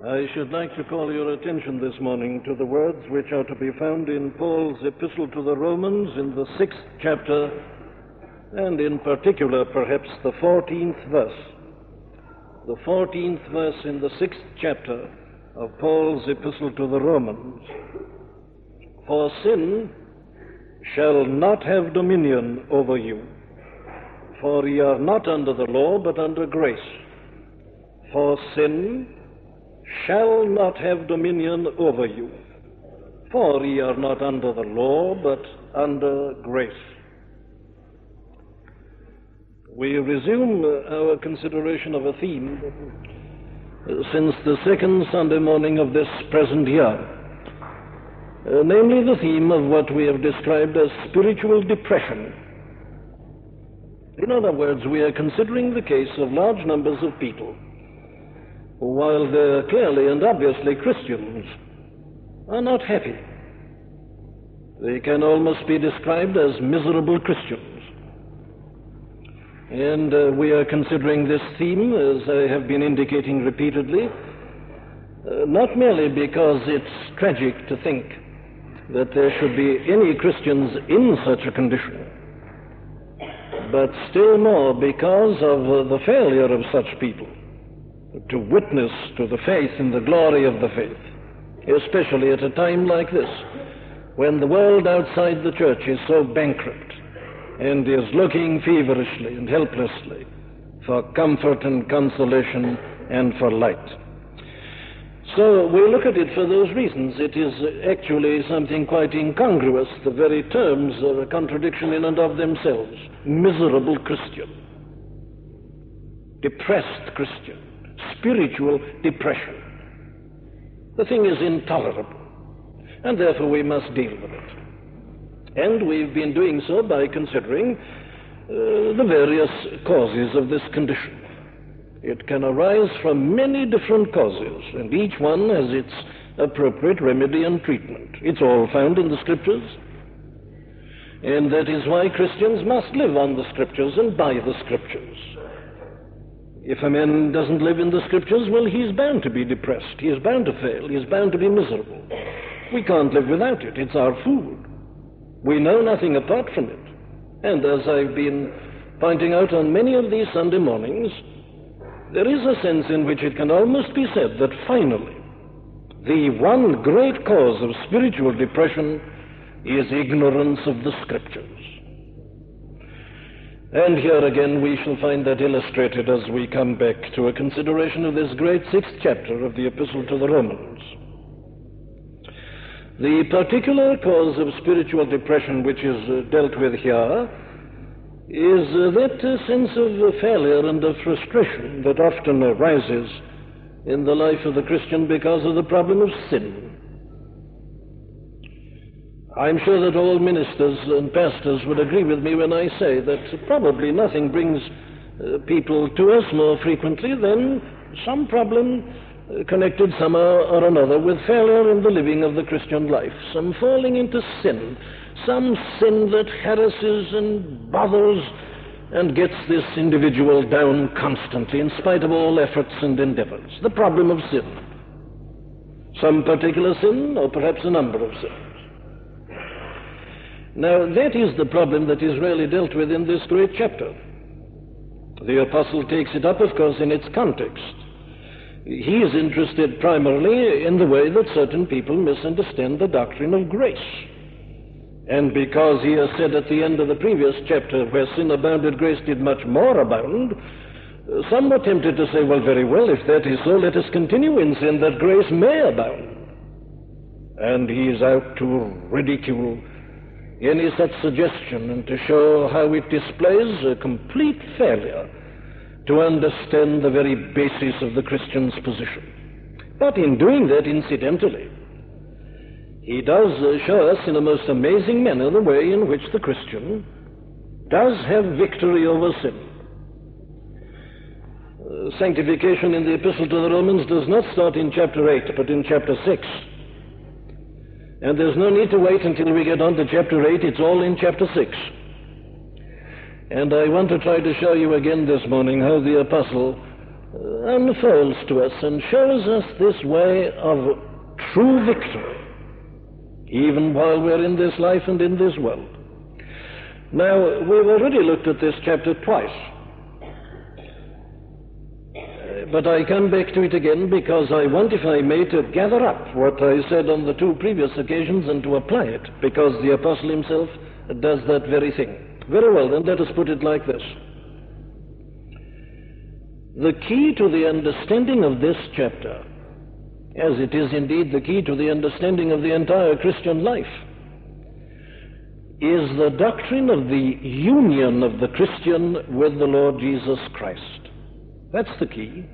I should like to call your attention this morning to the words which are to be found in Paul's epistle to the Romans in the 6th chapter, and in particular, perhaps, the 14th verse. The 14th verse in the 6th chapter of Paul's epistle to the Romans. For sin shall not have dominion over you, for ye are not under the law, but under grace. For sin shall not have dominion over you, for ye are not under the law, but under grace. We resume our consideration of a theme since the second Sunday morning of this present year, namely the theme of what we have described as spiritual depression. In other words, we are considering the case of large numbers of people who, while they're clearly and obviously Christians, are not happy. They can almost be described as miserable Christians. And we are considering this theme, as I have been indicating repeatedly, not merely because it's tragic to think that there should be any Christians in such a condition, but still more because of the failure of such people to witness to the faith and the glory of the faith, especially at a time like this, when the world outside the church is so bankrupt and is looking feverishly and helplessly for comfort and consolation and for light. So we look at it for those reasons. It is actually something quite incongruous. The very terms are a contradiction in and of themselves. Miserable Christian, depressed Christian, spiritual depression. The thing is intolerable, and therefore we must deal with it. And we've been doing so by considering the various causes of this condition. It can arise from many different causes, and each one has its appropriate remedy and treatment. It's all found in the Scriptures, and that is why Christians must live on the Scriptures and by the Scriptures. If a man doesn't live in the Scriptures, well, he's bound to be depressed. He is bound to fail. He is bound to be miserable. We can't live without it. It's our food. We know nothing apart from it. And as I've been pointing out on many of these Sunday mornings, there is a sense in which it can almost be said that finally the one great cause of spiritual depression is ignorance of the Scriptures. And here again we shall find that illustrated as we come back to a consideration of this great 6th chapter of the Epistle to the Romans. The particular cause of spiritual depression which is dealt with here is that sense of failure and of frustration that often arises in the life of the Christian because of the problem of sin. I'm sure that all ministers and pastors would agree with me when I say that probably nothing brings people to us more frequently than some problem connected somehow or another with failure in the living of the Christian life, some falling into sin, some sin that harasses and bothers and gets this individual down constantly in spite of all efforts and endeavors. The problem of sin. Some particular sin, or perhaps a number of sins. Now, that is the problem that is really dealt with in this great chapter. The apostle takes it up, of course, in its context. He is interested primarily in the way that certain people misunderstand the doctrine of grace. And because he has said at the end of the previous chapter, where sin abounded, grace did much more abound, some were tempted to say, well, very well, if that is so, let us continue in sin that grace may abound. And he is out to ridicule any such suggestion and to show how it displays a complete failure to understand the very basis of the Christian's position. But in doing that, incidentally, he does show us in a most amazing manner the way in which the Christian does have victory over sin. Sanctification in the Epistle to the Romans does not start in chapter 8, but in chapter 6. And there's no need to wait until we get on to chapter 8. It's all in chapter 6. And I want to try to show you again this morning how the apostle unfolds to us and shows us this way of true victory, even while we're in this life and in this world. Now, we've already looked at this chapter twice, but I come back to it again because I want, if I may, to gather up what I said on the two previous occasions and to apply it, because the apostle himself does that very thing. Very well, then let us put it like this. The key to the understanding of this chapter, as it is indeed the key to the understanding of the entire Christian life, is the doctrine of the union of the Christian with the Lord Jesus Christ. That's the key.